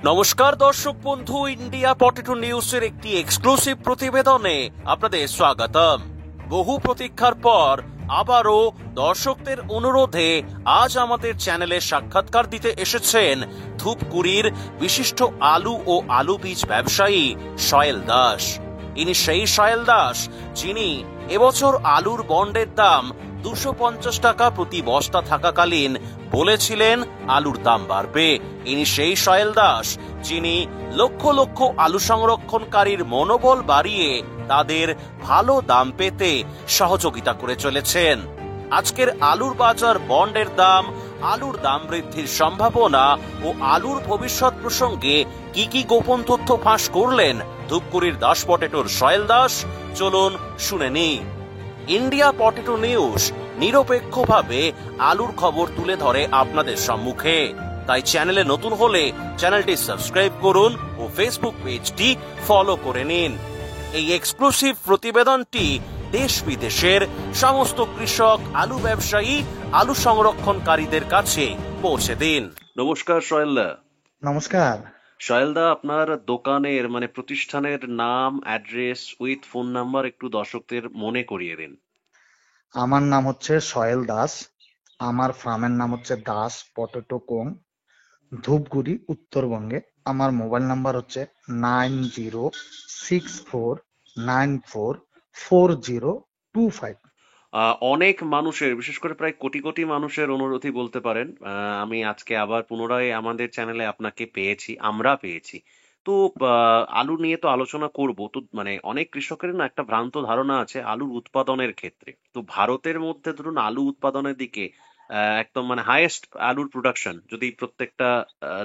নমস্কার দর্শক বন্ধু, ইন্ডিয়া পটেটো নিউজের একটি এক্সক্লুসিভ প্রতিবেদনে আপনাদের স্বাগতম। বহু প্রতীক্ষার পর আবারও দর্শকদের অনুরোধে আজ আমাদের চ্যানেলে সাক্ষাৎকার দিতে এসেছেন ধূপগুড়ির বিশিষ্ট আলু ও আলু বীজ ব্যবসায়ী সয়েল দাস। ইনি সেই সয়েল দাস যিনি এবছর আলুর বন্ডের দাম 250 টাকা প্রতি বস্তা থাকাকালীন বলেছিলেন আলুর দাম বাড়বে। ইনি সেই সয়েল দাস যিনি লক্ষ লক্ষ আলু সংরক্ষণকারীর মনোবল বাড়িয়ে তাদের ভালো দাম পেতে সহযোগিতা করে চলেছেন। আজকের আলুর বাজার, বন্ডের দাম, আলুর দাম বৃদ্ধির সম্ভাবনা ও আলুর ভবিষ্যৎ প্রসঙ্গে কি কি গোপন তথ্য ফাঁস করলেন ধূপগুড়ির দাস পটেটোর সয়েল দাস, চলুন শুনে নিই। ইন্ডিয়া পটেটো নিউজ নিরপেক্ষভাবে আলুর খবর তুলে ধরে আপনাদের সম্মুখে। তাই চ্যানেলে নতুন হলে চ্যানেলটি সাবস্ক্রাইব করুন ও ফেসবুক পেজটি ফলো করে নিন। এই এক্সক্লুসিভ প্রতিবেদনটি দেশ বিদেশের সমস্ত কৃষক, আলু ব্যবসায়ী, আলু সংরক্ষণকারীদের কাছে পৌঁছে দিন। নমস্কার সয়েলদা। নমস্কার। সয়েলদা, আপনার দোকানের প্রতিষ্ঠানের নাম, অ্যাড্রেস উইথ ফোন নাম্বার একটু দর্শকদের মনে করিয়ে দিন। আমার নাম হচ্ছে সয়েল দাস। আমার ফার্মের নাম হচ্ছে দাস পটেটো কোং, ধূপগুড়ি, উত্তরবঙ্গে। আমার মোবাইল নাম্বার হচ্ছে 9064944025। অনেক মানুষের, বিশেষ করে প্রায় কোটি কোটি মানুষের অনুরোধই বলতে পারেন। আমি আজকে আবার পুনরায় আমাদের চ্যানেলে আপনাকে পেয়েছি, আমরা পেয়েছি। তো আলু নিয়ে তো আলোচনা করব। তো অনেক কৃষকের না একটা ভ্রান্ত ধারণা আছে আলুর উৎপাদনের ক্ষেত্রে। তো ভারতের মধ্যে ধরুন আলু উৎপাদনের দিকে একদম হাইয়েস্ট আলুর প্রোডাকশন, যদি প্রত্যেকটা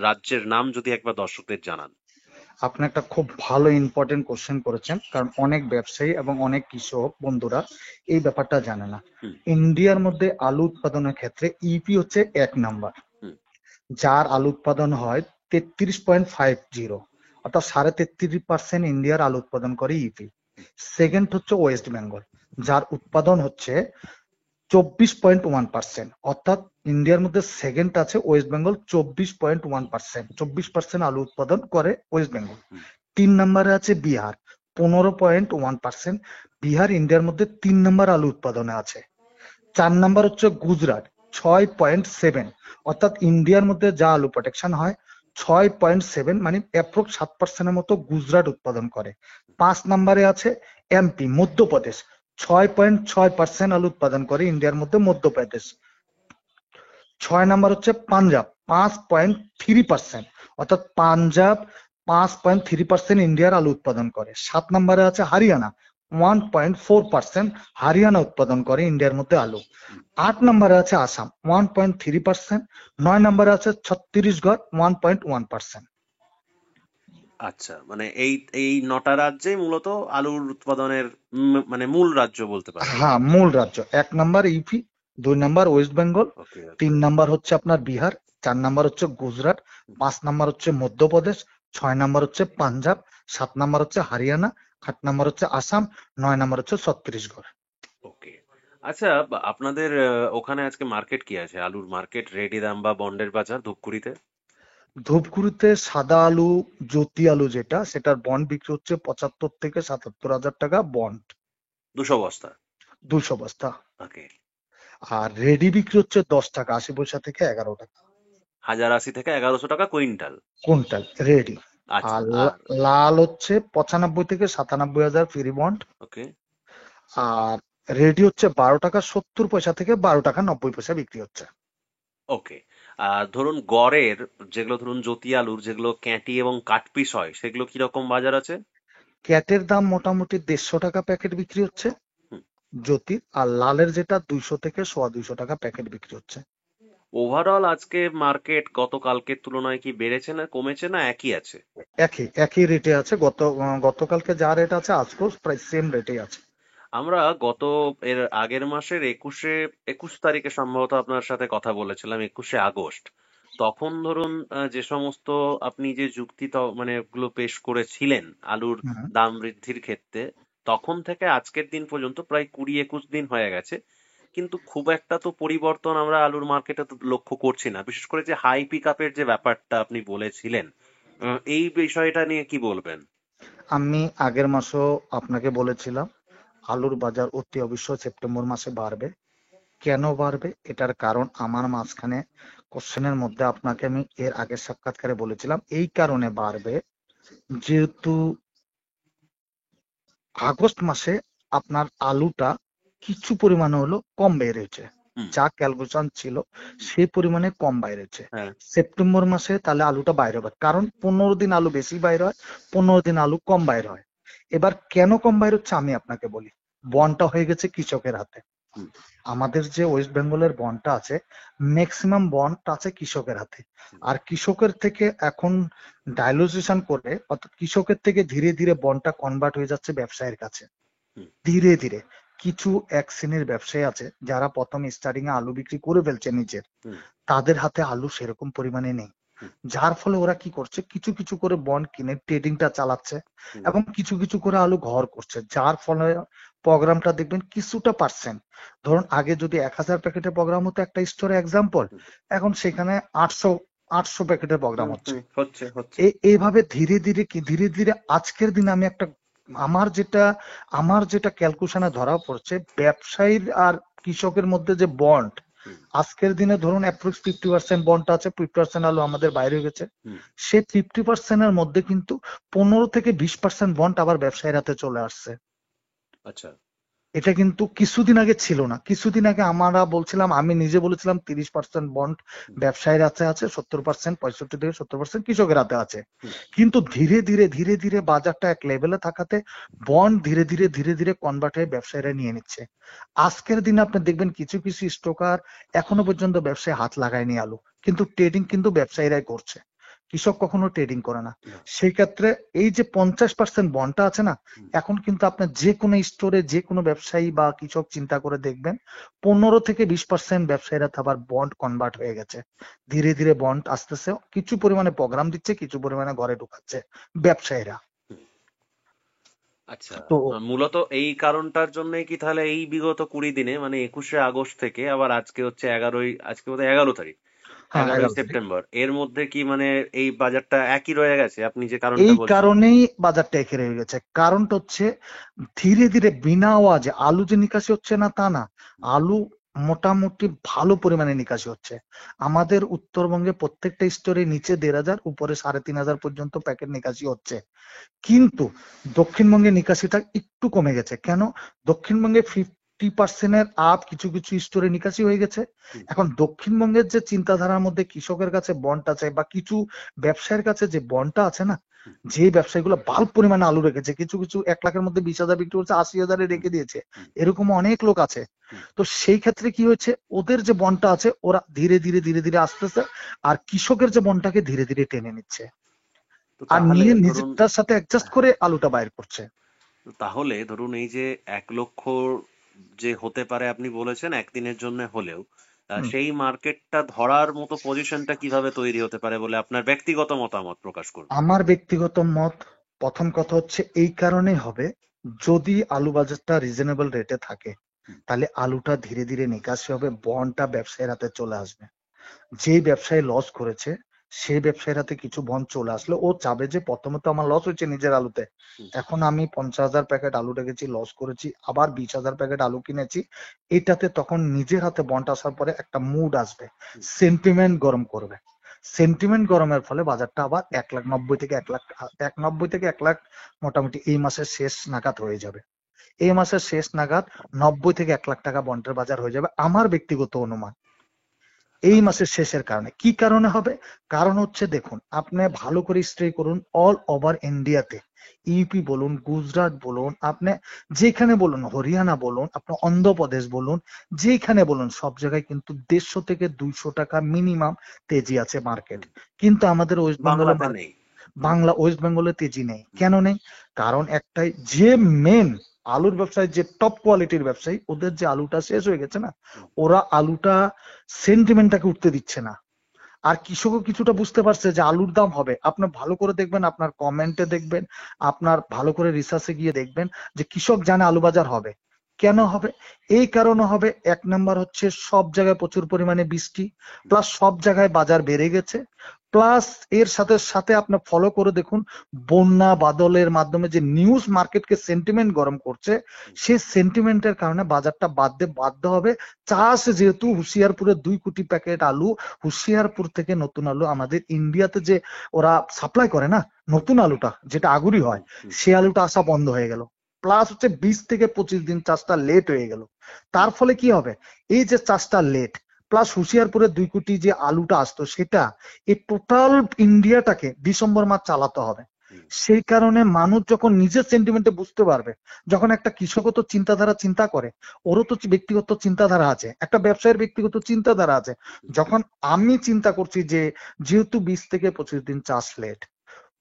রাজ্যের নাম যদি একবার দর্শকদের জানান। আপনি একটা খুব ভালো ইম্পর্টেন্ট কোশ্চেন করেছেন, কারণ অনেক ব্যবসায়ী এবং অনেক কৃষক বন্ধুরা এই ব্যাপারটা জানে না। ইন্ডিয়ার মধ্যে আলু উৎপাদনের ক্ষেত্রে ইপি হচ্ছে 1 নাম্বার, যার আলু উৎপাদন হয় 33.50, অর্থাৎ 33.5% ইন্ডিয়ার আলু উৎপাদন করে ইপি। সেকেন্ড হচ্ছে ওয়েস্ট বেঙ্গল, যার উৎপাদন হচ্ছে 24.1%, অর্থাৎ ইন্ডিয়ার মধ্যে সেকেন্ড আছে ওয়েস্ট বেঙ্গল 24.1%। 24% আলু উৎপাদন করে ওয়েস্ট বেঙ্গল। 3 নম্বরে আছে বিহার 15.1%। বিহার ইন্ডিয়ার মধ্যে 3 নম্বর আলু উৎপাদনে আছে। 4 নম্বর হচ্ছে গুজরাট 6.7, অর্থাৎ ইন্ডিয়ার মধ্যে যা আলু প্রোডাকশন হয় 6.7, মানে অ্যাপ্রক্স 7%-এর মতো গুজরাট উৎপাদন করে। 5 নম্বরে আছে এমপি, মধ্যপ্রদেশ, 6.6% আলু উৎপাদন করে ইন্ডিয়ার মধ্যে মধ্যপ্রদেশ। 6 নম্বর হচ্ছে পাঞ্জাব 5.3%, অর্থাৎ পাঞ্জাব 5.3% ইন্ডিয়ার আলু উৎপাদন করে। 7 নম্বরে আছে হরিয়ানা 1.4%, হরিয়ানা উৎপাদন করে ইন্ডিয়ার মধ্যে আলু। 8 নম্বরে আছে আসাম 1.3%। 9 নম্বরে আছে ছত্তিশগড় 1.1%। আচ্ছা, এই এই 9টা রাজ্যে মূলত আলুর উৎপাদনের মূল রাজ্য বলতে পারেন। হ্যাঁ, মূল রাজ্য। 1 নম্বর ইউপি, 2 নম্বর ওয়েস্ট বেঙ্গল, 3 নম্বর হচ্ছে আপনার বিহার, 4 নম্বর হচ্ছে গুজরাট, 5 নম্বর হচ্ছে মধ্যপ্রদেশ, 6 নম্বর হচ্ছে পাঞ্জাব, 7 নম্বর হচ্ছে হরিয়ানা, 8 নম্বর হচ্ছে আসাম, 9 নম্বর হচ্ছে ছত্তিশগড়। ওকে। আচ্ছা, আপনাদের ওখানে আজকে মার্কেট কি আছে? আলুর মার্কেট, রেডি দাম বা বন্ডের বাজার ধূপগুড়িতে? ধূপগুড়িতে সাদা আলু, জ্যোতি আলু যেটা, সেটার বন্ড বিক্রি হচ্ছে 75 থেকে 77 হাজার টাকা বন্ড, 200 বস্তা? 200 বস্তা। ওকে। আর রেডি বিক্রি হচ্ছে 10 টাকা 80 পয়সা থেকে 11 টাকা। 1080 থেকে 1100 টাকা কুইন্টাল? Quintal ready. আচ্ছা। আর লাল হচ্ছে 95 থেকে 97 হাজার ফ্রি বন্ড। ওকে। আর রেডি হচ্ছে 12 টাকা 70 পয়সা থেকে 12 টাকা 90 পয়সা বিক্রি হচ্ছে। ওকে। আর ধরুন গড়ের যেগুলো, ধরুন জ্যোতি আলুর যেগুলো ক্যাঁটি এবং কাটপিস হয়, সেগুলো কিরকম বাজার আছে? ক্যাটের দাম মোটামুটি 150 টাকা প্যাকেট বিক্রি হচ্ছে জ্যোতি, আর লালের যেটা 200 থেকে 250 টাকা প্যাকেট বিক্রি হচ্ছে। ওভারঅল আজকে মার্কেট গতকালকের তুলনায় কি বেড়েছে না কমেছে না একই আছে? একই রেটে আছে। গতকালকে যা রেট আছে আজকেও প্রায় সেম রেটেই আছে। আমরা এর আগের মাসের 21 তারিখে সম্ভবত আপনার সাথে কথা বলেছিলাম, 21শে আগস্ট। তখন ধরুন যে সমস্ত আপনি যে যুক্তি গুলো পেশ করেছিলেন আলুর দাম বৃদ্ধির ক্ষেত্রে, তখন থেকে আজকের দিন পর্যন্ত প্রায় 20-21 দিন হয়ে গেছে, কিন্তু খুব একটা তো পরিবর্তন আমরা আলুর মার্কেটে তো লক্ষ্য করছি না। বিশেষ করে যে হাই পিক আপের যে ব্যাপারটা আপনি বলেছিলেন, এই বিষয়টা নিয়ে কি বলবেন? আমি আগের মাসেও আপনাকে বলেছিলাম আলুর বাজার অতি অবশ্যই সেপ্টেম্বর মাসে বাড়বে। কেন বাড়বে এটার কারণ আমার মাঝখানে কোশ্চেনের মধ্যে আপনাকে আমি এর আগের সাক্ষাৎকারে বলেছিলাম এই কারণে বাড়বে, যেহেতু আগস্ট মাসে আপনার আলুটা কিছু পরিমাণে হলো কম বেড়েছে, হুম। যা ক্যালকুলেশন ছিল সেই পরিমাণে কম বাইরেছে। হ্যাঁ। সেপ্টেম্বর মাসে তাহলে আলুটা বাইরে হবে, কারণ 15 দিন আলু বেশি বাইরে হয়, 15 দিন আলু কম বাইরে হয়। এবার কেন কম বাইরে হচ্ছে আমি আপনাকে বলি, বন্ডটা হয়ে গেছে কৃষকের হাতে। হুম। আমাদের যে ওয়েস্ট বেঙ্গলের বন্ডটা আছে ম্যাক্সিমাম বন্ড আছে কৃষকের হাতে, আর কৃষকের থেকে এখন ডাইলুশন করে অর্থাৎ কৃষকের থেকে ধীরে ধীরে বন্ডটা কনভার্ট হয়ে যাচ্ছে ব্যবসায়ীর কাছে। হুম। ধীরে ধীরে কিছু এক শ্রেণীর ব্যবসায়ী আছে যারা প্রথম স্টার্টিং এ আলু বিক্রি করে ফেলছে নিজের, হুম। তাদের হাতে আলু সেরকম পরিমাণে নেই, হুম। যার ফলে ওরা কি করছে কিছু কিছু করে বন্ড কিনে ট্রেডিংটা চালাচ্ছে হুম। এবং কিছু কিছু করে আলু ঘর করছে, যার ফলে প্রোগ্রামটা দেখবেন কিছুটা পার্সেন্ট, ধরুন আগে যদি 1000 প্যাকেটের প্রোগ্রাম হতো একটা স্টোরে এক্সাম্পল, হুম। এখন সেখানে 800 প্যাকেটের প্রোগ্রাম হুম। হচ্ছে। হচ্ছে। এইভাবে ধীরে ধীরে কি ধীরে ধীরে আজকের দিনে আমি একটা আমার যেটা আমার যেটা ক্যালকুলেশনে ধরা পড়ছে ব্যবসায়ীর আর কৃষকের মধ্যে যে বন্ড, হুম। আজকের দিনে ধরুন অ্যাপ্রক্স 50% বন্ড আছে, 50% আলু আমাদের বাইরে হয়ে গেছে। হুম। সে 50% এর মধ্যে কিন্তু 15 থেকে 20% বন্ড আবার ব্যবসায়ীর হাতে চলে আসছে। আচ্ছা। এটা কিন্তু কিছুদিন আগে ছিল না, কিছুদিন আগে আমরা বলছিলাম, আমি নিজে বলেছিলাম 30% বন্ড হুম। ব্যবসায়ীর হাতে আছে, 70%, 65 থেকে 70% কৃষকের হাতে আছে। হুম। কিন্তু ধীরে ধীরে ধীরে ধীরে বাজারটা এক লেভেলে থাকাতে বন্ড ধীরে ধীরে ধীরে ধীরে কনভার্ট হয়ে ব্যবসায়ীরা নিয়ে নিচ্ছে। আজকের দিনে আপনি দেখবেন কিছু কিছু স্টকার এখনো পর্যন্ত ব্যবসায় হাত লাগায়নি আলু, কিন্তু ট্রেডিং কিন্তু ব্যবসায়ীরাই করছে, কৃষক কখনো ট্রেডিং করে না। না। সেই ক্ষেত্রে এই যে 50% বন্ডটা আছে না, হুম। এখন কিন্তু আপনার যে কোনো স্টোরে যে কোনো ব্যবসায়ী বা কৃষক চিন্তা করে দেখবেন 15 থেকে 20% ব্যবসায়ীরা তো আবার বন্ড কনভার্ট হয়ে গেছে। ধীরে ধীরে বন্ড আসতেছে, কিছু পরিমাণে প্রোগ্রাম দিচ্ছে, কিছু পরিমাণে ঘরে ঢুকাচ্ছে ব্যবসায়ীরা। হুম। আচ্ছা। তো মূলত এই কারণটার জন্যই কি তাহলে এই বিগত 20 দিনে মানে 21শে আগস্ট থেকে আবার আজকে হচ্ছে আজকে বোধহয় 11 তারিখ, হ্যাঁ, 11 তারিখ। সেপ্টেম্বর, এর মধ্যে কি মানে এই বাজারটা একই রয়ে গেছে আপনি যে কারণটা এই বলছেন? কারণেই বাজারটা এখে রয়ে গেছে, কারণটা হচ্ছে ধীরে ধীরে বিনা আওয়াজে আলু যে নিকাশি হচ্ছে না তা না, আলু মোটামুটি ভালো পরিমাণে নিকাশি হচ্ছে। আমাদের উত্তরবঙ্গে প্রত্যেকটা স্টোরে নিচে 1500 উপরে 3500 পর্যন্ত প্যাকেট নিকাশি হচ্ছে, কিন্তু দক্ষিণবঙ্গে নিকাশিটা একটু কমে গেছে। কেন? দক্ষিণবঙ্গে 50% এর আপ কিছু কিছু স্টোরে নিকাশি হয়ে গেছে। হুম। এখন দক্ষিণবঙ্গের যে চিন্তাধারার মধ্যে কৃষকের কাছে বন্ড আছে বা কিছু ব্যবসায়ীর কাছে যে বন্ডটা আছে না, হুম। যে ব্যবসায়ীগুলো বাল্ক পরিমাণে আলু রেখেছে, কিছু কিছু 1 লাখের মধ্যে 20,000 বিক্রি করছে, 80,000-এ হুম। রেখে দিয়েছে, হুম। এরকম অনেক লোক আছে। হুম। তো সেই ক্ষেত্রে কি হয়েছে, ওদের যে বন্ডটা আছে ওরা ধীরে ধীরে ধীরে ধীরে আসতেছে, আর কৃষকের যে বন্ডটাকে ধীরে ধীরে টেনে নিচ্ছে তো আর তাহলে নিয়ে ধরুন নিজেরটার সাথে অ্যাডজাস্ট করে আলুটা বাইর করছে। এই যে 1 লক্ষ যে হতে পারে আপনি বলেছেন একদিনের জন্য হলেও, হুম। সেই মার্কেটটা ধরার মতো পজিশনটা কিভাবে তৈরি হতে পারে বলে আপনার ব্যক্তিগত মতামত প্রকাশ করবেন? আমার ব্যক্তিগত মত, প্রথম কথা হচ্ছে এই কারণেই হবে, যদি আলু বাজারটা রিজনেবল রেটে থাকে হুম। তাহলে আলুটা ধীরে ধীরে নিকাশি হবে, বন্ডটা ব্যবসায়ীর হাতে চলে আসবে। যে ব্যবসায়ী লস করেছে সেই ব্যবসায়ীর হাতে কিছু বন্ড চলে আসলে ও চাবে যে প্রথমত আমার লস হয়েছে নিজের আলুতে, হুম। এখন আমি 50,000 প্যাকেট আলু রেখেছি, লস করেছি, আবার 20,000 প্যাকেট আলু কিনেছি, এটাতে তখন নিজের হাতে বন্ড আসার পরে একটা মুড আসবে, হুম। সেন্টিমেন্ট গরম করবে। সেন্টিমেন্ট গরমের ফলে বাজারটা আবার 1,90,000 থেকে 1 লাখ মোটামুটি এই মাসের শেষ নাগাদ হয়ে যাবে। এই মাসের শেষ নাগাদ 90 থেকে 1 লাখ টাকা বন্ডের বাজার হয়ে যাবে আমার ব্যক্তিগত অনুমান। এই আচ্ছা। মাসের শেষের কারণে কি কারণে হবে, কারণ হচ্ছে দেখুন আপনি ভালো করে স্ট্রে করুন অল ওভার ইন্ডিয়াতে, ইউপি বলুন, গুজরাট বলুন, আপনি যেখানে বলুন, হরিয়ানা বলুন, আপনি অন্ধ্রপ্রদেশ বলুন, যেখানে বলুন সব জায়গায় কিন্তু 150 থেকে 200 টাকা মিনিমাম তেজি আছে মার্কেট। হুম। কিন্তু আমাদের ওয়েস্ট বেঙ্গলে বাংলাতে নেই। ওয়েস্ট বেঙ্গলে তেজি নেই। হুম। কেন নেই? কারণ একটাই, যে মেন আলুর ব্যবসায়ী, যে টপ কোয়ালিটির ব্যবসায়ী, ওদের যে আলুটা শেষ হয়ে গেছে না, হুম। ওরা আলুটা সেন্টিমেন্টটাকে উঠতে দিচ্ছে না। আর কৃষকও কিছুটা বুঝতে পারছে যে আলুর দাম হবে। আপনি ভালো করে দেখবেন, আপনার কমেন্টে দেখবেন, আপনার ভালো করে রিসার্চে গিয়ে দেখবেন যে কৃষক জানে আলু বাজার হবে। কেন হবে? এই কারণে হবে, 1 নাম্বার হচ্ছে সব জায়গায় প্রচুর পরিমাণে বৃষ্টি, প্লাস সব জায়গায় বাজার বেড়ে গেছে। প্লাস এর সাথে সাথে আপনি ফলো করে দেখুন, বন্যা বাদলের মাধ্যমে যে নিউজ মার্কেটকে সেন্টিমেন্ট গরম করছে, সেই সেন্টিমেন্টের কারণে বাজারটা বাধ্য হবে। চাষ যেহেতু হুশিয়ারপুরে 2 কোটি প্যাকেট আলু, হুশিয়ারপুর থেকে নতুন আলু আমাদের ইন্ডিয়াতে যে ওরা সাপ্লাই করে না, নতুন আলুটা যেটা আগুরি হয়, সে আলুটা আসা বন্ধ হয়ে গেল। প্লাস হচ্ছে 20 থেকে 25 দিন চাষটা লেট হয়ে গেল। তার ফলে কি হবে, এই যে চাষটা লেট, প্লাস হুশিয়ারপুরে 2 কোটি যে আলুটা আসতো সেটা, এই টোটাল ইন্ডিয়াটাকে ডিসেম্বর মাস চালাতে হবে। সেই কারণে মানুষ যখন নিজের সেন্টিমেন্টে বুঝতে পারবে, যখন একটা কৃষকও তো চিন্তাধারা চিন্তা করে, ওরও তো ব্যক্তিগত চিন্তাধারা আছে, একটা ব্যবসায়ীর ব্যক্তিগত চিন্তাধারা আছে। যখন আমি চিন্তা করছি যে যেহেতু 20 থেকে 25 দিন চাষ লেট,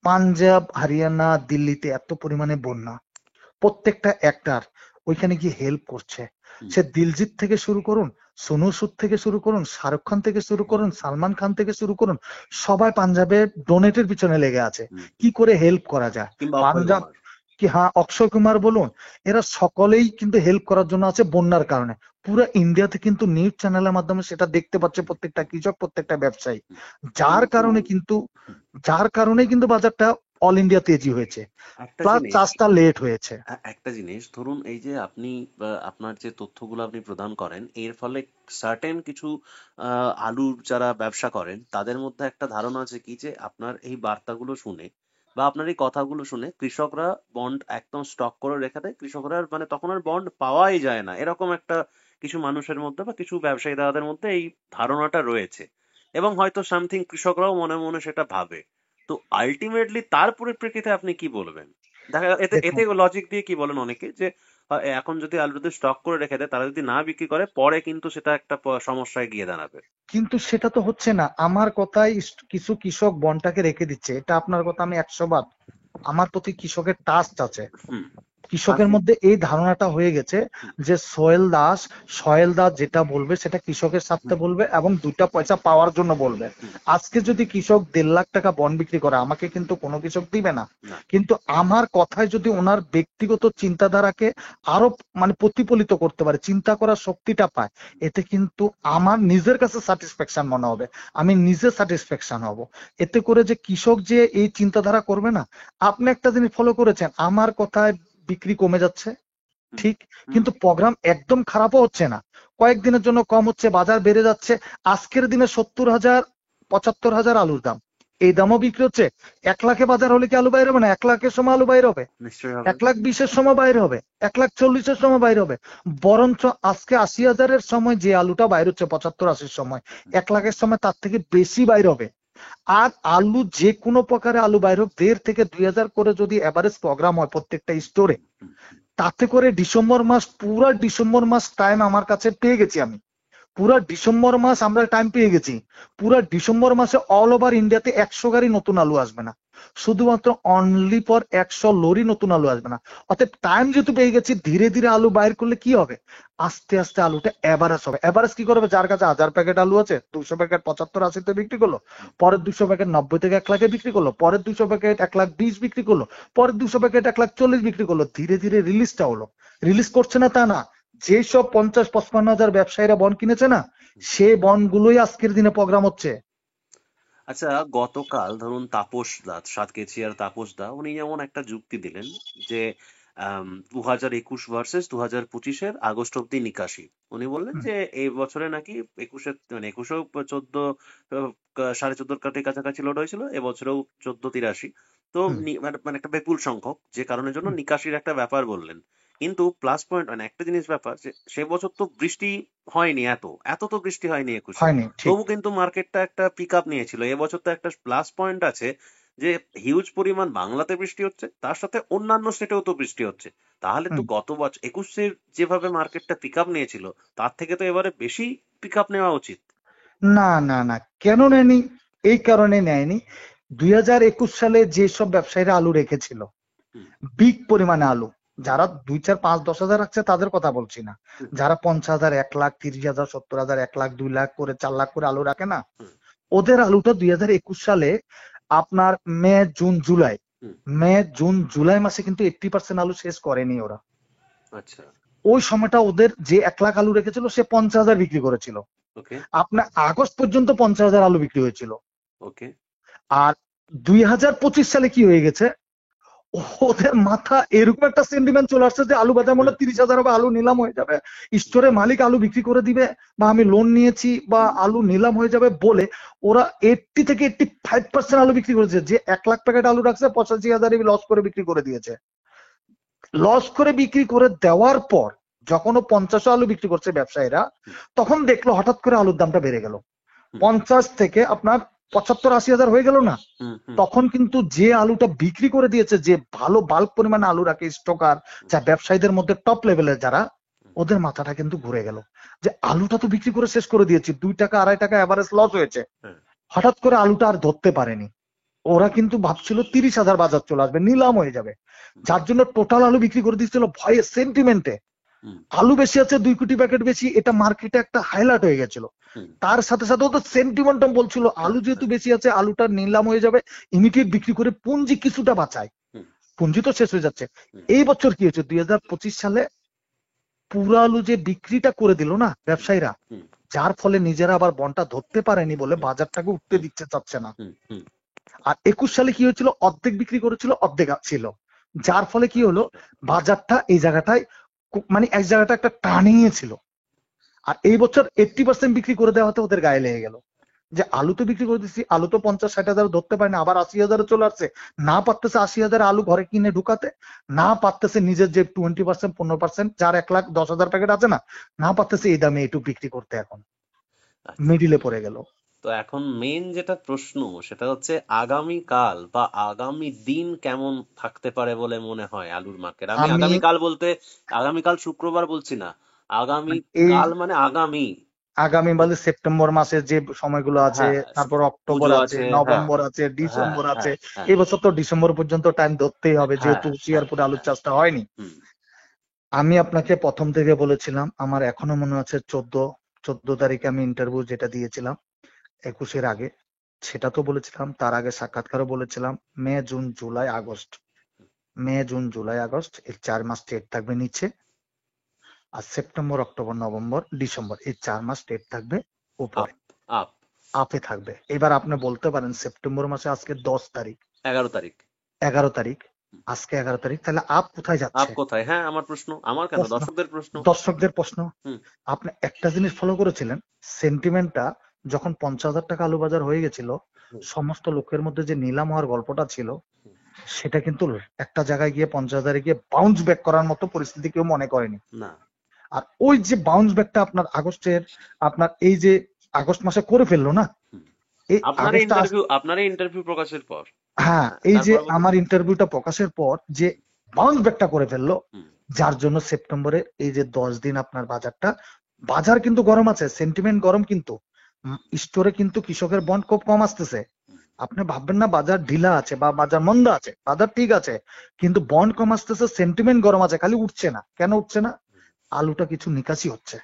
পাঞ্জাব হরিয়ানা দিল্লিতে এত পরিমাণে বন্যা, প্রত্যেকটা অ্যাক্টর ওইখানে গিয়ে হেল্প করছে। সে দিলজিৎ থেকে শুরু করুন, সোনু সুদ থেকে শুরু করুন, শাহরুখ খান থেকে শুরু করুন, সালমান খান থেকে শুরু করুন, সবাই পাঞ্জাবের ডোনেটের পিছনে লেগে আছে কি করে হেল্প করা যায়। কিংবা অক্ষয় পাঞ্জাব কুমার। কি, হ্যাঁ, অক্ষয় কুমার বলুন, এরা সকলেই কিন্তু হেল্প করার জন্য আছে বন্যার কারণে। পুরো ইন্ডিয়াতে কিন্তু নিউজ চ্যানেলের মাধ্যমে সেটা দেখতে পাচ্ছে প্রত্যেকটা কৃষক, প্রত্যেকটা ব্যবসায়ী। যার কারণে কিন্তু যার কারণেই কিন্তু বাজারটা অল ইন্ডিয়া তেজি হয়েছে, একটা প্লাস জিনিস চাষটা লেট হয়েছে। একটা জিনিস ধরুন, এই যে আপনি আপনার যে তথ্যগুলো আপনি প্রদান করেন, এর ফলে সার্টেন কিছু আলুর যারা ব্যবসা করেন তাদের মধ্যে একটা ধারণা আছে কি, যে আপনার এই বার্তাগুলো শুনে বা আপনার এই কথাগুলো শুনে কৃষকরা বন্ড একদম স্টক করে রেখে দেয়, কৃষকরা মানে তখন আর বন্ড পাওয়াই যায় না, এরকম একটা কিছু মানুষের মধ্যে বা কিছু ব্যবসায়ী দাদাদের মধ্যে এই ধারণাটা রয়েছে। এবং হয়তো সামথিং কৃষকরাও মনে মনে সেটা ভাবে। তো আলটিমেটলি তার পরিপ্রেক্ষিতে আপনি কি বলবেন? দেখা এতে দেখুন, এতে লজিক দিয়ে কি বলেন অনেকে, যে এখন যদি আলু যদি স্টক করে রেখে দেয়, তারা যদি না বিক্রি করে পরে কিন্তু সেটা একটা সমস্যায় গিয়ে দাঁড়াবে। কিন্তু সেটা তো হচ্ছে না। আমার কথায় কিছু কৃষক বনটাকে রেখে দিচ্ছে, এটা আপনার কথা আমি 100 বার, আমার প্রতি কৃষকের ট্রাস্ট আছে। হুম। কৃষকের আছে। মধ্যে এই ধারণাটা হয়ে গেছে হুম। যে সোহেল দাস যেটা বলবে সেটা কৃষকের স্বার্থে বলবে এবং 2টা পয়সা পাওয়ার জন্য বলবে। হুম। আজকে যদি কৃষক 1.5 লাখ টাকা বন্ড বিক্রি করে, আমাকে কিন্তু কোনো কৃষক দিবে না। না। কিন্তু আমার কথায় যদি ওনার ব্যক্তিগত চিন্তাধারাকে আরো মানে প্রতিফলিত করতে পারে, চিন্তা করার শক্তিটা পায়, এতে কিন্তু আমার নিজের কাছে স্যাটিসফ্যাকশন মনে হবে, আমি নিজে স্যাটিসফ্যাকশন হব। এতে করে যে কৃষক যে এই চিন্তাধারা করবে না। আপনি একটা জিনিস ফলো করেছেন, আমার কথায় বিক্রি কমে যাচ্ছে, ঠিক, কিন্তু প্রোগ্রাম একদম খারাপও হচ্ছে না, কয়েকদিনের জন্য কম হচ্ছে, বাজার বেড়ে যাচ্ছে। আজকের দিনে 70,000 75,000 আলুর দাম, এই দামও বিক্রি হচ্ছে। 1 লাখে বাজার হলে কি আলু বাইরে হবে না? 1 লাখের সময় আলু বাইরে হবে, নিশ্চয়ই হবে। 1,20,000-এর সময় বাইরে হবে, 1,40,000-এর সময় বাইরে হবে। বরঞ্চ আজকে 80,000-এর সময় যে আলুটা বাইরে হচ্ছে 75-80-র সময়, 1 লাখের সময় তার থেকে বেশি বাইরে হবে। আর আলু যে কোনো প্রকারে আলু বাইরে হোক, 1,500 থেকে 2,000 করে যদি এভারেজ প্রোগ্রাম হয় প্রত্যেকটা স্টোরে, তাতে করে পুরা ডিসেম্বর মাস টাইম আমার কাছে পেয়ে গেছি আমি। পুরা ডিসেম্বর মাস আমরা টাইম পেয়ে গেছি। পুরা ডিসেম্বর মাসে অল ওভার ইন্ডিয়াতে 100 গাড়ি নতুন আলু আসবে না, শুধুমাত্র অনলি ফর 100 লরি নতুন আলু আসবে না। অতএব টাইম যেহেতু পেয়ে গেছি, ধীরে ধীরে আলু বাইর করলে কি হবে, আস্তে আস্তে আলুটা এভারেজ হবে। এভারেজ কি করবে, যার কাছে 1000 প্যাকেট আলু আছে, 200 প্যাকেট 75-80-তে বিক্রি করলো, পরের 200 প্যাকেট 90 থেকে 1 লাখে বিক্রি করলো, পরের 200 প্যাকেট 1,20,000 বিক্রি করলো, পরের 200 প্যাকেট 1,40,000 বিক্রি করলো। ধীরে ধীরে রিলিজটা হলো। রিলিজ করছে না তা না, যেসব 50-55 হাজার ব্যবসায়ীরা বন্ড কিনেছে না, সে বন্ডগুলোই আজকের দিনে প্রোগ্রাম হচ্ছে। আচ্ছা, গতকাল ধরুন তাপস দা, সাতকেছিয়ার তাপস দা, উনি যেমন একটা যুক্তি দিলেন যে 2021 ভার্সেস 2025-এর আগস্ট অব্দি নিকাশি। উনি বললেন যে এই বছরে নাকি 21-এ মানে 21-এও 14 কোটির কাছাকাছি লোড হয়েছিল, এবছরেও 1483। তো মানে একটা বিপুল সংখ্যক, যে কারণের জন্য নিকাশির একটা ব্যাপার বললেন। কিন্তু প্লাস পয়েন্ট মানে একটা জিনিস ব্যাপার, যে সে বছর তো বৃষ্টি হয়নি, এত তো বৃষ্টি হয়নি 21-এ। হয়নি, ঠিক। তবু কিন্তু মার্কেটটা একটা পিক আপ নিয়েছিল। এবছর তো একটা প্লাস পয়েন্ট আছে, যে হিউজ পরিমাণ বাংলাতে বৃষ্টি হচ্ছে, তার সাথে অন্যান্য স্টেটেও তো বৃষ্টি হচ্ছে। তাহলে তো গত বছর 21-এর যেভাবে মার্কেটটা পিক আপ নিয়েছিল, তার থেকে তো এবারে বেশি পিক আপ নেওয়া উচিত। না না না, কেন নেয়নি? এই কারণে নেয়নি, 2021 সালে যেসব ব্যবসায়ীরা আলু রেখেছিল, বিগ পরিমাণে আলু, যারা 2, 4, 5, 10 হাজার রাখছে তাদের কথা বলছি না, যারা 50,000, 1 লাখ, 30,000, 70,000, 1 লাখ, 2 লাখ করে, 4 লাখ করে আলু রাখে না, ওদের আলুটা 2021 সালে আপনার মে জুন জুলাই মাসে কিন্তু 80% আলু শেষ করেনি ওরা। আচ্ছা। ওই সময়টা ওদের যে 1 লাখ আলু রেখেছিল সে 50,000 বিক্রি করেছিল। ওকে। আপনার আগস্ট পর্যন্ত 50,000 আলু বিক্রি হয়েছিল। ওকে। আর 2025 সালে কি হয়ে গেছে, ওদের মাথা এরকম একটা সেন্টিমেন্ট চলে আসছে যে আলু বাজার মনে 30,000 হবে, আলু নিলাম হয়ে যাবে, স্টোরে মালিক আলু বিক্রি করে দিবে, বা আমি লোন নিয়েছি বা আলু নিলাম হয়ে যাবে বলে ওরা 80 থেকে 85% আলু বিক্রি করেছে। যে 1 লাখ প্যাকেট আলু রাখছে 85,000 লস করে বিক্রি করে দিয়েছে। লস করে বিক্রি করে দেওয়ার পর যখন ও 50 আলু বিক্রি করছে ব্যবসায়ীরা, তখন দেখলো হঠাৎ করে আলুর দামটা বেড়ে গেল, 50 থেকে আপনার 75-80 হাজার হয়ে গেল না। তখন কিন্তু যে আলুটা বিক্রি করে দিয়েছে, যে ভালো বাল্ক পরিমাণে আলু রাখে স্টকার, যা ব্যবসায়ীদের মধ্যে টপ লেভেলের যারা, ওদের মাথাটা কিন্তু ঘুরে গেল যে আলুটা তো বিক্রি করে শেষ করে দিয়েছি, 2 টাকা 2.5 টাকা এভারেজ লস হয়েছে। হঠাৎ করে আলুটা আর ধরতে পারেনি, ওরা কিন্তু ভাবছিল 30,000 বাজার চলে আসবে, নিলাম হয়ে যাবে, যার জন্য টোটাল আলু বিক্রি করে দিচ্ছিল ভয়ে, সেন্টিমেন্টে। আলু বেশি আছে 2 কোটি প্যাকেট বেশি, এটা মার্কেটে একটা হাইলাইট হয়ে গেছিল। তার সাথে সাথে ওদের সেন্টিমেন্টাম বলছিল আলু যেহেতু বেশি আছে আলুটা নিলাম হয়ে যাবে, ইমিডিয়েট বিক্রি করে পুঁজি কিছুটা বাঁচায়, পুঁজি তো শেষ হয়ে যাচ্ছে। এই বছর কি হয়েছে, 2025 সালে পুরো আলু যে বিক্রিটা করে দিল না ব্যবসায়ীরা, যার ফলে নিজেরা আবার বন্ডটা ধরতে পারেনি বলে বাজারটাকে উঠতে দিচ্ছে চাচ্ছে না। আর 21 সালে কি হয়েছিল, অর্ধেক বিক্রি করেছিল অর্ধেক ছিল, যার ফলে কি হলো, বাজারটা এই জায়গাটায় মানে এক জায়গাটা একটা টার্নিং এ ছিল। আর এই বছর 80% বিক্রি করে দেওয়া হতে ওদের গায়ে লেগে গেল যে আলু তো বিক্রি করে দিচ্ছি, আলু তো 50-60 হাজার ধরতে পারে না, আবার 80,000 চলে আসছে, না পারতেছে 80,000 আলু ঘরে কিনে ঢুকাতে, না পারতেছে নিজের যে 20% 15% যার 1,10,000 প্যাকেট আছে না পারতেছে এই দামে এটুকু বিক্রি করতে, এখন মিডিলে পড়ে গেল। তো এখন মেন যেটা প্রশ্ন সেটা হচ্ছে আগামী কাল বা আগামী দিন কেমন থাকতে পারে বলে মনে হয় আলুর মার্কেট। আমি আগামীকাল বলতে আগামীকাল শুক্রবার বলছি না, আগামী কাল মানে আগামী বলে সেপ্টেম্বর মাসের যে সময়গুলো আছে, তারপর অক্টোবর আছে, নভেম্বর আছে, ডিসেম্বর আছে। এই বছর তো ডিসেম্বর পর্যন্ত টাইম ধরতেই হবে, যেহেতু হুশিয়ারপুরে আলুর চাষটা হয়নি। আমি আপনাকে প্রথম থেকে বলেছিলাম, আমার এখনো মনে আছে 14 তারিখে আমি ইন্টারভিউ যেটা দিয়েছিলাম 21-এর আগে, সেটা তো বলেছিলাম, তার আগে সাক্ষাৎকারও বলেছিলাম মে জুন জুলাই আগস্ট এই 4 মাস ট্রেড থাকবে নিচে, আর সেপ্টেম্বর অক্টোবর নভেম্বর ডিসেম্বর এই 4 মাস ট্রেড থাকবে উপরে, আপে থাকবে। এবার আপনি বলতে পারেন সেপ্টেম্বর মাসে আজকে 10 তারিখ 11 তারিখ আজকে 11 তারিখ, তাহলে আপ কোথায় যাচ্ছে? আপ কোথায়? হ্যাঁ, আমার প্রশ্ন, আমার কেন, দর্শকদের প্রশ্ন। আপনি একটা জিনিস ফলো করেছিলেন, সেন্টিমেন্টটা যখন 50,000 টাকা আলু বাজার হয়ে গেছিল, সমস্ত লোকের মধ্যে যে নিলাম হওয়ার গল্পটা ছিল, সেটা কিন্তু একটা জায়গায় গিয়ে 50,000-এ গিয়ে বাউন্স ব্যাক করার মতো পরিস্থিতি কেউ মনে করেনি। আর ওই যে বাউন্স ব্যাকটা আপনার এই যে আগস্ট মাসে করে ফেললো না, আপনার ইন্টারভিউ প্রকাশের পর, হ্যাঁ, এই যে আমার ইন্টারভিউটা প্রকাশের পর যে বাউন্স ব্যাকটা করে ফেললো, যার জন্য সেপ্টেম্বরে এই যে 10 দিন আপনার বাজার কিন্তু গরম আছে, সেন্টিমেন্ট গরম, কিন্তু স্টোরে কিন্তু কৃষকের বন্ড খুব কম আসতেছে। আপনি ভাববেন না বাজার ঢিলা আছে বা বাজার মন্দা আছে, বাজার ঠিক আছে, কিন্তু বন্ড কম আসতেছে, সেন্টিমেন্ট গরম আছে, খালি উঠছে না। কেন উঠছে না? আলুটা কিছু নিকাশি হচ্ছে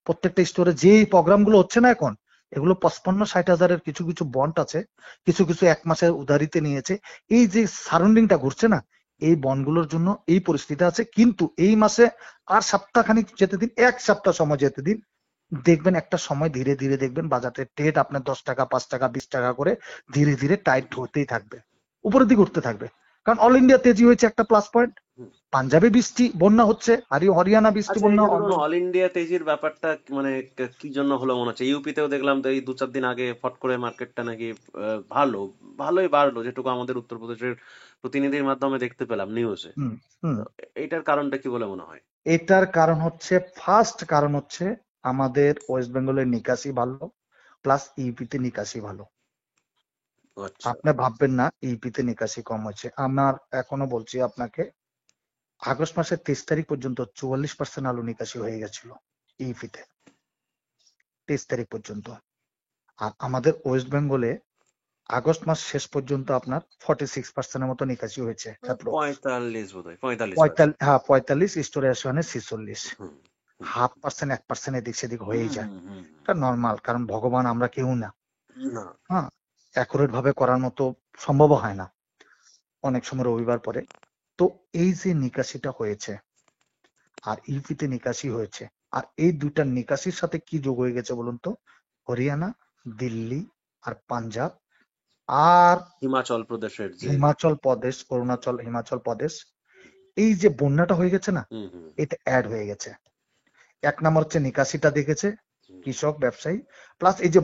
প্রত্যেকটা স্টোরে, যে প্রোগ্রাম গুলো হচ্ছে না এখন, এগুলো 55-60 হাজারের কিছু কিছু বন্ড আছে, কিছু 1 মাসের উধারিতে নিয়েছে। এই যে সারাউন্ডিংটা ঘুরছে না, এই বন্ডগুলোর জন্য এই পরিস্থিতি আছে। কিন্তু এই মাসে আর সপ্তাহখানিক যেতে দিন, 1 সপ্তাহ সময় যেতে দিন, দেখবেন একটা সময় ধীরে ধীরে দেখবেন বাজারের ট্রেড আপনার 10 টাকা 5 টাকা 20 টাকা করে ধীরে ধীরে টাইট হতেই থাকবে, উপরের দিকে উঠতে থাকবে। কারণ অল ইন্ডিয়া তেজি হয়েছে একটা প্লাস পয়েন্ট, পাঞ্জাবে বৃষ্টি বন্যা হচ্ছে, হরিয়ানা বৃষ্টি বন্যা। অল ইন্ডিয়া তেজির ব্যাপারটা মানে কি জন্য হলো মনে হচ্ছে? ইউপিতেও দেখলাম তো এই 2-4 দিন আগে ফট করে মার্কেটটা নাকি ভালোই বাড়লো, যেটুকু আমাদের উত্তরপ্রদেশের প্রতিনিধির মাধ্যমে দেখতে পেলাম নিউজে। এটার কারণটা কি বলে মনে হয়? এটার কারণ হচ্ছে, ফার্স্ট কারণ হচ্ছে আমাদের ওয়েস্ট বেঙ্গলের নিকাশি ভালো, প্লাস ইউপিতে নিকাশি ভালো। আপনি ভাববেন না ইউপিতে নিকাশি কম হয়েছে। আমার এখনো বলছি আপনাকে, আগস্ট মাসের 23 তারিখ পর্যন্ত 44% আলু নিকাশি হয়ে গেছিল ইউপিতে, 23 তারিখ পর্যন্ত। আর আমাদের ওয়েস্ট বেঙ্গলে আগস্ট মাস শেষ পর্যন্ত আপনার 46%-এর মতো নিকাশি হয়েছে। 45 স্টোরে আসে 46, 0.5% 1% এদিক সেদিক হয়েই যায়, এটা নর্মাল, কারণ ভগবান আমরা কেউ না, হ্যাঁ, অ্যাকুরেট ভাবে করার মতো সম্ভব হয় না, অনেক সময় রবিবার পরে। তো এই যে নিকাশিটা হয়েছে আর ইউপিতে নিকাশি হয়েছে, আর এই দুইটা নিকাশির সাথে কি যোগ হয়ে গেছে বলুন তো, হরিয়ানা, দিল্লি আর পাঞ্জাব আর হিমাচল প্রদেশের যে হিমাচল প্রদেশ, অরুণাচল, হিমাচল প্রদেশ, এই যে বন্যাটা হয়ে গেছে না, হুম হুম এটা অ্যাড হয়ে গেছে। এক নম্বর হচ্ছে নিকাশিটা দেখেছে কৃষক ব্যবসায়ী, প্লাস এই যে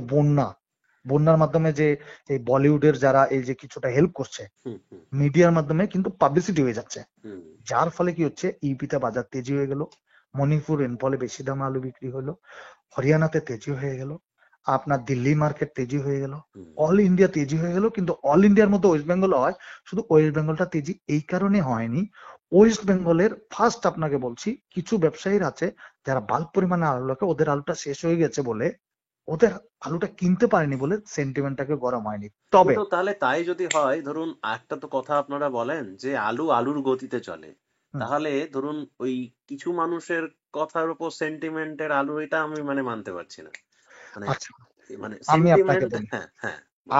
বন্যার মাধ্যমে যে এই বলিউডের যারা এই যে কিছুটা হেল্প করছে হুম হুম মিডিয়ার মাধ্যমে কিন্তু পাবলিসিটি হয়ে যাচ্ছে, হুম যার ফলে কি হচ্ছে ইউপিতে বাজার তেজি হয়ে গেল, মণিপুর রেনফলে বেশি দামে আলু বিক্রি হলো, হরিয়ানাতে তেজি হয়ে গেল, আপনার দিল্লি মার্কেট তেজি হয়ে গেল, হুম অল ইন্ডিয়া তেজি হয়ে গেল। কিন্তু অল ইন্ডিয়ার মধ্যে ওয়েস্ট বেঙ্গল হয়, শুধু ওয়েস্ট বেঙ্গলটা তেজি এই কারণে হয়নি, ওয়েস্ট বেঙ্গলের ফার্স্ট আপনাকে বলছি কিছু ব্যবসায়ীর আছে যারা বাল্ক পরিমাণে আলু রাখে, ওদের আলুটা শেষ হয়ে গেছে বলে, ওদের আলুটা কিনতে পারেনি বলে সেন্টিমেন্টটাকে গরম হয়নি। তবে কিন্তু তাহলে তাই যদি হয়, ধরুন একটা তো কথা আপনারা বলেন যে আলু আলুর গতিতে চলে, হুম, তাহলে ধরুন ওই কিছু মানুষের কথার উপর সেন্টিমেন্টের আলু, এটা আমি মানে মানতে পারছি না। মানে আচ্ছা মানে আমি আপনাকে সেন্টিমেন্ট, বলি, হ্যাঁ হ্যাঁ বলুন।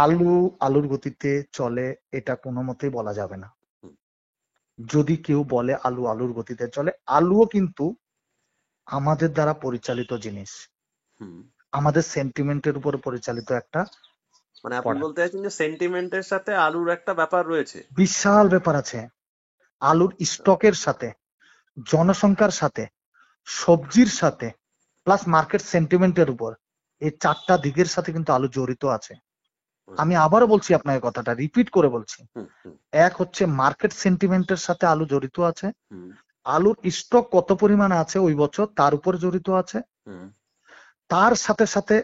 আলুর গতিতে চলে এটা কোনো মতেই বলা যাবে না। হুম যদি কেউ বলে আলুর গতিতে চলে, আলুও কিন্তু আমাদের দ্বারা পরিচালিত জিনিস, হুম আমাদের সেন্টিমেন্টের উপর পরিচালিত একটা মানে আপনি প্রোডাক্ট। বলতে চাইছেন যে সেন্টিমেন্টের সাথে আলুর একটা ব্যাপার রয়েছে। বিশাল ব্যাপার আছে আলুর আচ্ছা স্টকের সাথে, জনসংখ্যার সাথে, সবজির সাথে, প্লাস মার্কেট সেন্টিমেন্টের উপর, এই চারটা দিকের সাথে কিন্তু আলু জড়িত আছে। আমি আচ্ছা আবারও বলছি আপনাকে, কথাটা রিপিট করে বলছি, হুম হুম এক হচ্ছে মার্কেট সেন্টিমেন্টের সাথে আলু জড়িত আছে, হুম আলুর স্টক কত পরিমাণে আছে ওই বছর তার উপর জড়িত আছে, হুম তার সাথে সাথে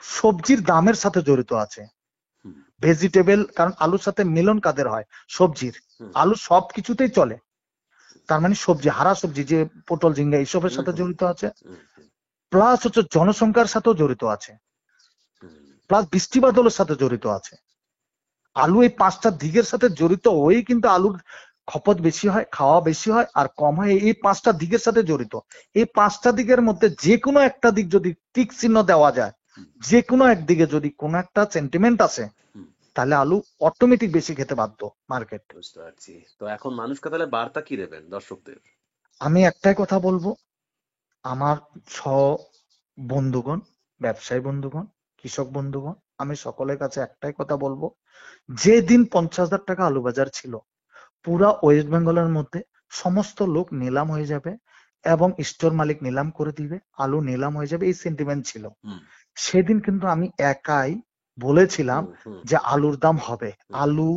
সবজির দামের সাথে জড়িত আছে, হুম ভেজিটেবল, কারণ আলুর সাথে মিলন কাদের হয়, সবজির, হুম আলু সবকিছুতেই চলে, তার মানে সবজি, হারা সবজি যে পটল ঝিঙ্গা এইসবের হুম সাথে হুম জড়িত আছে, হুম হুম প্লাস হচ্ছে জনসংখ্যার সাথেও জড়িত আছে, হুম প্লাস বৃষ্টি বাদলের সাথে জড়িত আছে। আলু এই পাঁচটা দিকের সাথে জড়িত হয়েই কিন্তু আলুর খপত বেশি হয়, খাওয়া বেশি হয় আর কম হয়, এই পাঁচটা দিকের সাথে জড়িত। এই পাঁচটা দিকের মধ্যে যে কোনো একটা দিক যদি টিক চিহ্ন দেওয়া যায়, যে কোনো একদিকে যদি কোনো একটা সেন্টিমেন্ট আছে, হুম তাহলে আলু অটোমেটিক বেশি খেতে বাধ্য মার্কেট। বুঝতে পারছি। তো এখন মানুষকে তাহলে বার্তা কি দেবেন দর্শকদের? আমি একটাই কথা বলবো, আমার ছ বন্ধুগণ, ব্যবসায়ী বন্ধুগণ, কৃষক বন্ধুগণ, আমি সকলের কাছে একটাই কথা বলবো, যে দিন 50,000 টাকা আলু বাজার ছিল, পুরা ওয়েস্ট বেঙ্গলের মধ্যে সমস্ত লোক নিলাম হয়ে যাবে এবং স্টোর মালিক নিলাম করে দিবে, আলু নিলাম হয়ে যাবে, এই সেন্টিমেন্ট ছিল। হুম সেদিন কিন্তু আমি একাই বলেছিলাম হুম হুম যে আলুর দাম হবে, হুম আলু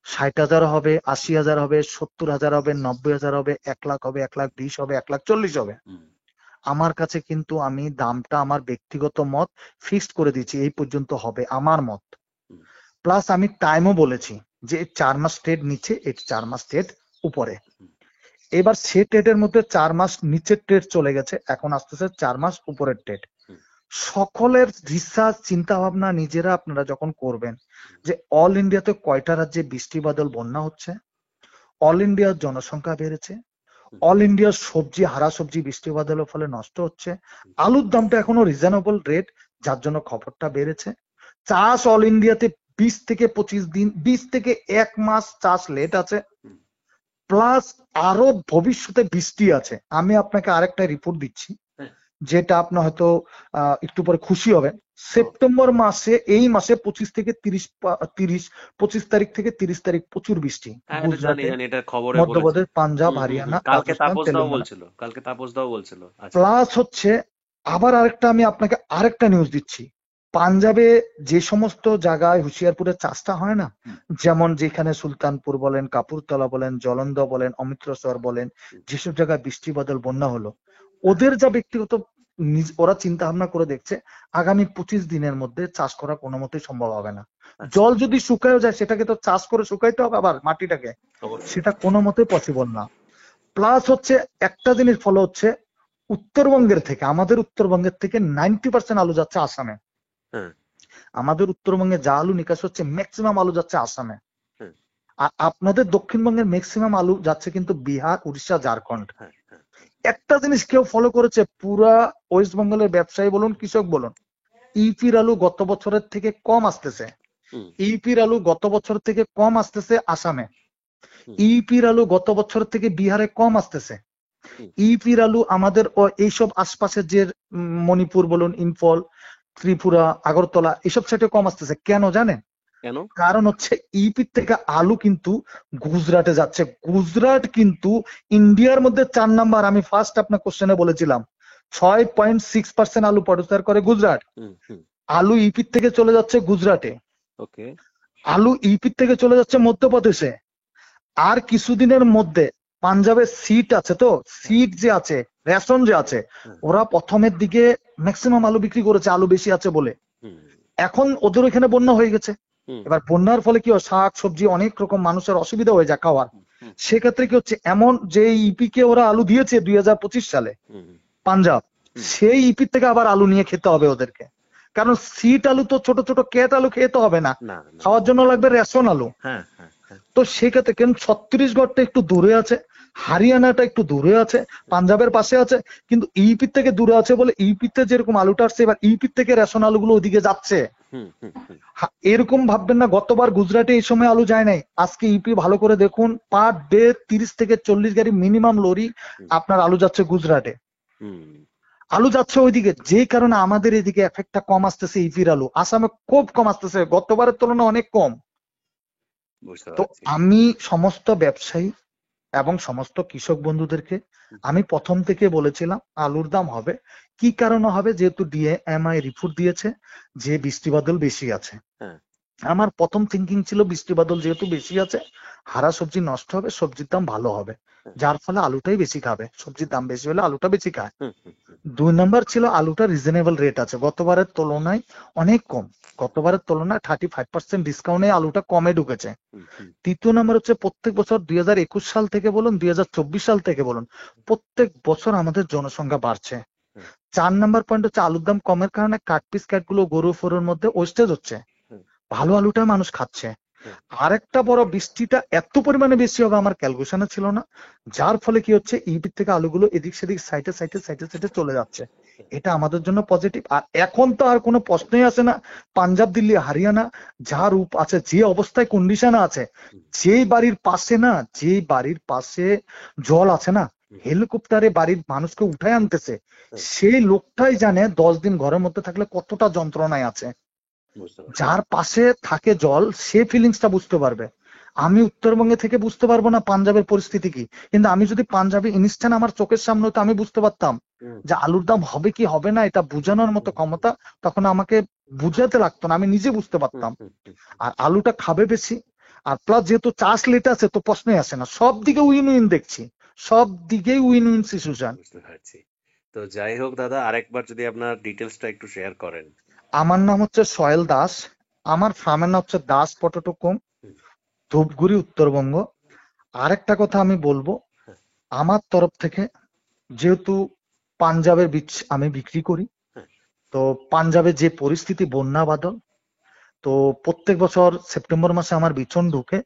60,000 হবে, 80,000 হবে, 70,000 হবে, 90,000 হবে, 1,00,000 হবে, 1,20,000 হবে, 1,40,000 হবে। হুম আমার কাছে কিন্তু আমি দামটা আমার ব্যক্তিগত মত ফিক্সড করে দিচ্ছি, এই পর্যন্ত হবে আমার মত। হুম প্লাস আমি টাইমও বলেছি যে 4 মাস ট্রেড নিচে, এই 4 মাস ট্রেড উপরে। হুম এবার সে ট্রেডের মধ্যে 4 মাস নিচের ট্রেড চলে গেছে, এখন আসতেছে 4 মাস উপরের ট্রেড। হুম সকলের রিসার্চ চিন্তা ভাবনা নিজেরা আপনারা যখন করবেন যে অল ইন্ডিয়াতে কয়টা রাজ্যে বৃষ্টি বাদল বন্যা হচ্ছে, অল ইন্ডিয়ার জনসংখ্যা বেড়েছে, হুম অল ইন্ডিয়ার সবজি, হারা সবজি বৃষ্টি বাদলের ফলে নষ্ট হচ্ছে, আলুর দামটা এখনো রিজনেবল রেট, যার জন্য খবরটা বেড়েছে। চাষ অল ইন্ডিয়াতে 20 থেকে 25 দিন, 20 থেকে 1 মাস চাষ লেট আছে, হুম প্লাস আরো ভবিষ্যতে বৃষ্টি আছে। আমি আপনাকে আরেকটা রিপোর্ট দিচ্ছি, হ্যাঁ যেটা আপনি হয়তো একটু পরে খুশি হবেন। ও সেপ্টেম্বর মাসে, এই মাসে 25 থেকে 30 তারিখ প্রচুর বৃষ্টি, হ্যাঁ, এটা জানি গুজরাটে, জানি, এটা খবরে বলেছে। মধ্যপ্রদেশ, পাঞ্জাব, হুম হুম হুম হরিয়ানা, কালকে রাজস্থান, তাপস দাও তেলেঙ্গানা। বলছিল, কালকে তাপস দাও বলছিল। আচ্ছা প্লাস হচ্ছে আবার আরেকটা, আমি আপনাকে আরেকটা নিউজ দিচ্ছি, পাঞ্জাবে যে সমস্ত জায়গায় হুশিয়ারপুরের চাষটা হয় না, হুম যেমন যেখানে সুলতানপুর বলেন, কাপুরতলা বলেন, জলন্ধ বলেন, অমৃতসর বলেন, হুম যেসব জায়গায় বৃষ্টি বাদল বন্যা হলো, ওদের যা ব্যক্তিগত ওরা চিন্তা ভাবনা করে দেখছে আগামী 25 দিনের মধ্যে চাষ করা কোনো মতেই সম্ভব হবে না। আচ্ছা জল যদি শুকায়ও যায় সেটাকে তো চাষ করে শুকাইতে হবে আবার মাটিটাকে, অবশ্যই। সেটা কোনো মতেই পসিবল না। প্লাস হচ্ছে একটা জিনিস ফলো হচ্ছে, উত্তরবঙ্গের থেকে, আমাদের উত্তরবঙ্গের থেকে 90% আলু যাচ্ছে আসামে। হ্যাঁ আমাদের উত্তরবঙ্গে যা আলু নিকাশ হচ্ছে ম্যাক্সিমাম আলু যাচ্ছে আসামে, হ্যাঁ আর আপনাদের দক্ষিণবঙ্গের ম্যাক্সিমাম আলু যাচ্ছে কিন্তু বিহার, উড়িষ্যা, ঝাড়খণ্ড। হ্যাঁ হ্যাঁ একটা জিনিস কেউ ফলো করেছে, পুরা ওয়েস্ট বেঙ্গলের ব্যবসায়ী বলুন, কৃষক বলুন, ইউপির আলু গত বছরের থেকে কম আসতেছে, হুম ইউপির আলু গত বছর থেকে কম আসতেছে আসামে, হুম ইউপির আলু গত বছর থেকে বিহারে কম আসতেছে, হুম ইউপির আলু আমাদের এইসব আশপাশের যে মণিপুর বলুন, ইম্ফল, ত্রিপুরা, আগরতলা, এইসব সাইডে কম আসতেছে। কেন জানেন? কেন? কারণ হচ্ছে ইপি থেকে আলু কিন্তু গুজরাটে যাচ্ছে। গুজরাট কিন্তু ইন্ডিয়ার মধ্যে 4 নাম্বার। আমি ফার্স্ট আপনার কোশ্চেনে বলেছিলাম 6.6% আলু প্রডিউসার করে গুজরাট। হুম হুম। আলু ইপি থেকে চলে যাচ্ছে গুজরাটে, ওকে। আলু ইপি থেকে চলে যাচ্ছে মধ্যপ্রদেশে। আর কিছুদিনের মধ্যে পাঞ্জাবের সিট আছে, তো সিট যে আছে, রেশন যে আছে, ওরা প্রথমের দিকে ম্যাক্সিমাম আলু বিক্রি করেছে আলু বেশি আছে বলে। হুম এখন ওদের ওখানে বন্যা হয়ে গেছে। হুম এবার বন্যার ফলে কি হয়, শাক সবজি অনেক রকম মানুষের অসুবিধা হয়ে যায় খাওয়ার। হুম সেক্ষেত্রে কি হচ্ছে, এমন যে ইপি কে ওরা আলু দিয়েছে 2025 সালে হুম পাঞ্জাব, সেই ইপি থেকে আবার আলু নিয়ে খেতে হবে ওদেরকে। কারণ সিট আলু তো ছোট ছোট ক্যাট আলু খেতে হবে না, না না। খাওয়ার জন্য লাগবে রেশন আলু। হ্যাঁ হ্যাঁ হ্যাঁ। তো সেক্ষেত্রে কেন ছত্তিশগড়টা একটু দূরে আছে, হারিয়ানাটা একটু দূরে আছে, পাঞ্জাবের পাশে আছে, কিন্তু ইউপি থেকে দূরে আছে বলে ইউপিতে যেরকম আলুটা আসছে, এবার ইউপি থেকে রেশন আলুগুলো ওদিকে যাচ্ছে। হুম হুম হুম। এরকম ভাববেন না গতবার গুজরাটে এই সময় আলু যায় নাই, আজকে ইউপি ভালো করে দেখুন, পার ডে 30 থেকে 40 গাড়ি মিনিমাম লরি আপনার আলু যাচ্ছে গুজরাটে। হুম। আলু যাচ্ছে ওইদিকে, যে কারণে আমাদের এদিকে এফেক্টটা কম আসতেছে। ইপির আলু আসামে খুব কম আসতেছে, গতবারের তুলনায় অনেক কম। বুঝতে তো পারছি। আমি সমস্ত ব্যবসায়ী এবং সমস্ত কৃষক বন্ধুদেরকে আমি প্রথম থেকে বলেছিলাম আলুর দাম হবে। কি কারণে হবে, যেহেতু ডিএমআই রিপোর্ট দিয়েছে যে বৃষ্টি বাদল বেশি আছে। হ্যাঁ। আমার প্রথম থিঙ্কিং ছিল বৃষ্টি বাদল যেহেতু বেশি আছে, হারা সবজি নষ্ট হবে, সবজির দাম ভালো হবে, যার ফলে আলুটাই বেশি খাবে, সবজির দাম বেশি হলে আলুটা বেশি খায়। হুম হুম হুম 2 নাম্বার ছিল আলুটা রিজনেবল রেট আছে, গতবারের তুলনায় অনেক কম, গতবারের তুলনায় 35% ডিসকাউন্টে আলুটা কমে ঢুকেছে। হুম হুম। 3য় নাম্বার হচ্ছে প্রত্যেক বছর 2021 সাল থেকে বলুন 2024 সাল থেকে বলুন, প্রত্যেক বছর আমাদের জনসংখ্যা বাড়ছে। 4 নাম্বার পয়েন্ট হচ্ছে আলুর দাম কমের কারণে কাট পিস ক্যাট গুলো গরু ফরুর মধ্যে ওয়েস্টেজ হচ্ছে, হুম। ভালো আলুটা মানুষ খাচ্ছে। হুম। আরেকটা বড়, বৃষ্টিটা এত পরিমাণে বেশি হবে আমার ক্যালকুলেশনে ছিল না, যার ফলে কি হচ্ছে ইউপি থেকে আলুগুলো এদিক সেদিক সাইডে সাইডে সাইডে সাইডে চলে যাচ্ছে। এটা আমাদের জন্য পজিটিভ। আর এখন তো আর কোনো প্রশ্নই আসে না, পাঞ্জাব দিল্লি হারিয়ানা যা রূপ আছে, যে অবস্থায় কন্ডিশনে আছে, যেই বাড়ির পাশে না, যেই বাড়ির পাশে জল আছে না, হেলিকপ্টারে বাড়ির মানুষকে উঠায় আনতেছে, সেই লোকটাই জানে 10 দিন ঘরের মধ্যে থাকলে কতটা যন্ত্রণায় আছে। বুঝতে পারছি। যার পাশে থাকে জল, সে ফিলিংসটা বুঝতে পারবে। আমি উত্তরবঙ্গে থেকে বুঝতে পারবো না পাঞ্জাবের পরিস্থিতি কি, কিন্তু আমি যদি পাঞ্জাবে ইনস্ট্যান্ট আমার চোখের সামনে হতো, আমি বুঝতে পারতাম হুম যে আলুর দাম হবে কি হবে না, এটা বুঝানোর মতো ক্ষমতা তখন আমাকে বুঝাতে লাগতো না, আমি নিজে বুঝতে হুম পারতাম। হুম হুম। আর আলুটা খাবে বেশি, আর প্লাস যেহেতু চাষ লেট আছে, তো প্রশ্নই আসে না, সব দিকে উইন উইন দেখছি, সব দিকেই উইন উইন সিচুয়েশন। বুঝতে পারছি। তো যাই হোক দাদা, আরেকবার যদি আপনার ডিটেলসটা একটু শেয়ার করেন। আমার নাম হচ্ছে সোহেল দাস, আমার ফার্মের নাম হচ্ছে দাস পটেটো কোম, হুম। ধূপগুড়ি, উত্তরবঙ্গ। আরেকটা কথা আমি বলবো, হ্যাঁ আমার তরফ থেকে, যেহেতু পাঞ্জাবের বীজ আমি বিক্রি করি, হ্যাঁ। তো পাঞ্জাবে যে পরিস্থিতি বন্যা বাদল, তো প্রত্যেক বছর সেপ্টেম্বর মাসে আমার বিচন ঢুকে,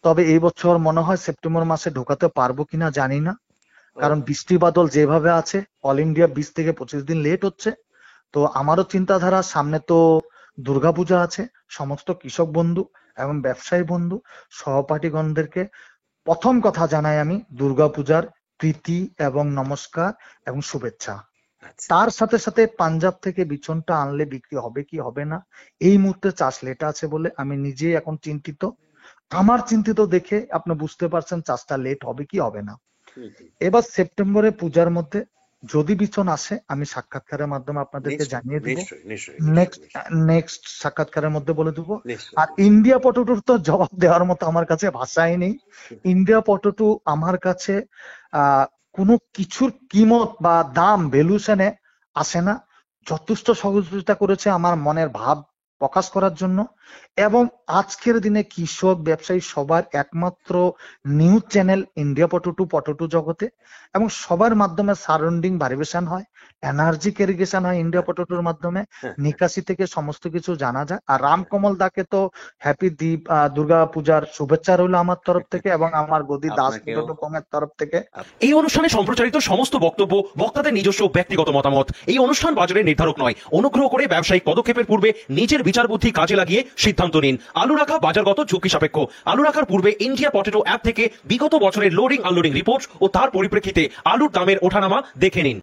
তবে এই বছর মনে হয় সেপ্টেম্বর মাসে ঢোকাতে পারবো কিনা জানি না, কারণ ও। বৃষ্টি বাদল যেভাবে আছে অল ইন্ডিয়া 20 থেকে 25 দিন লেট হচ্ছে। তো আমারও চিন্তাধারা, সামনে তো দুর্গাপূজা আছে, সমস্ত কৃষক বন্ধু এবং ব্যবসায়ী বন্ধু সহপাঠীগণদেরকে প্রথম কথা জানাই আমি দুর্গাপূজার প্রীতি এবং নমস্কার এবং শুভেচ্ছা। আচ্ছা। তার সাথে সাথে পাঞ্জাব থেকে বিচনটা আনলে বিক্রি হবে কি হবে না, এই মুহূর্তে চাষ লেট আছে বলে আমি নিজেই এখন চিন্তিত। আমার চিন্তিত দেখে আপনি বুঝতে পারছেন চাষটা লেট হবে কি হবে না। হুম হুম। এবার সেপ্টেম্বরে পূজার মধ্যে যদি বিচন আসে, আমি সাক্ষাৎকারের মাধ্যমে আপনাদেরকে নিশ্চয়ই জানিয়ে দিব, নিশ্চয়ই নিশ্চয়ই নিশ্চয়ই নেক্সট নিশ্চয়ই নেক্সট সাক্ষাৎকারের মধ্যে বলে দেবো। নিশ্চয়ই। আর ইন্ডিয়া পটেটোর তো জবাব দেওয়ার মতো আমার কাছে ভাষাই নেই। ইন্ডিয়া পটেটো আমার কাছে কোনো কিছুর কিমত বা দাম ভ্যালুশনে আসে না, যথেষ্ট সহযোগিতা করেছে আমার মনের ভাব প্রকাশ করার জন্য। এবং আজকের দিনে কৃষক ব্যবসায়ী সবার একমাত্র news channel India potato, potato জগতে, এবং সবার মাধ্যমে সারাউন্ডিং ভ্যারিয়েশন হয়, এনার্জি ইরিগেশন হয় ইন্ডিয়া পটেটোর মাধ্যমে, হ্যাঁ নিকাশি থেকে সমস্ত কিছু জানা যায়। আর রামকমল দাকে তো হ্যাপি দ্বীপ দুর্গা পূজার শুভেচ্ছা রইল আমার তরফ থেকে এবং আমার গদি দাস আপনাকেও। পটেটো কমের তরফ থেকে। এই অনুষ্ঠানে সম্প্রচারিত সমস্ত বক্তব্য বক্তাদের নিজস্ব ব্যক্তিগত মতামত। এই অনুষ্ঠান বাজারের নির্ধারক নয়। অনুগ্রহ করে ব্যবসায়িক পদক্ষেপের পূর্বে নিজের বিচার বুদ্ধি কাজে লাগিয়ে সিদ্ধান্ত নিন। আলু রাখা বাজারগত ঝুঁকি সাপেক্ষ। আলু রাখার পূর্বে ইন্ডিয়া পটেটো অ্যাপ থেকে বিগত বছরের লোডিং আনলোডিং রিপোর্ট ও তার পরিপ্রেক্ষিতে আলুর দামের ওঠানামা দেখে নিন।